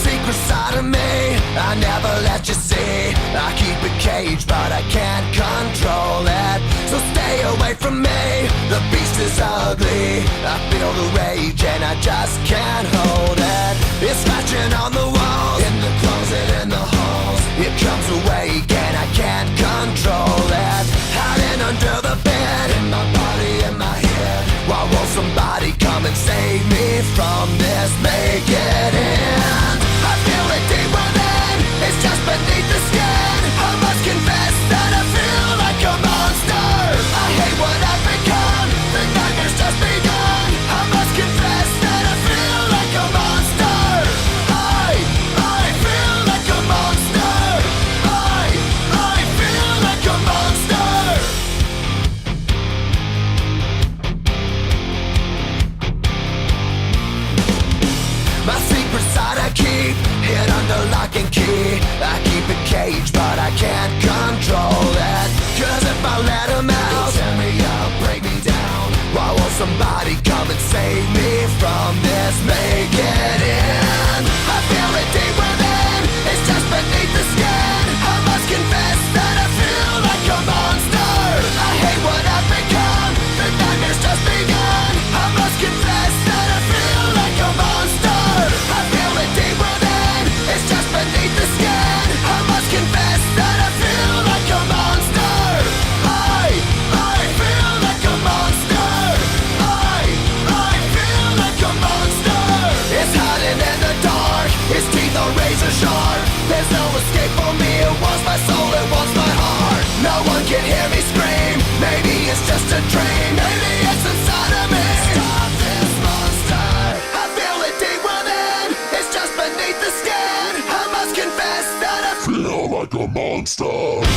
secret side of me I never let you see. I keep it caged but I can't control it. So stay away from me, the beast is ugly. I feel the rage and I just can't hold it. It's scratching on the walls, in the closet, in the halls. It comes awake and I can't control it. Hiding under the bed, in my body, in my head. Why won't somebody come and save me from this? Make it end. I feel it deep within, it's just beneath the skin. I must confess that I feel like a monster. I hate what I've become, the nightmare's just begun. I must confess that I feel like a monster. I feel like a monster. I feel like a monster. My secret side I keep hid under lock and key. I keep it caged but I can't control it. Cause if I let him out, tear me up, break me down. Why won't somebody come and save me from this? Make it end. I feel it deep within, it's just beneath the skin. I must confess that I feel like a monster. I hate what I've become, the nightmare's just begun. I must confess that I feel like a monster. I feel it deep within, it's just beneath the skin. I must confess that I feel like a monster. I feel like a monster. I feel like a monster. It's hiding in the dark, its teeth are razor sharp. There's no escape for me, it wants my soul, it wants my heart. No one can hear me scream, maybe it's just a dream. Maybe it's inside of me. Stop this monster. I feel it deep within, it's just beneath the skin. I must confess that I feel like a monster.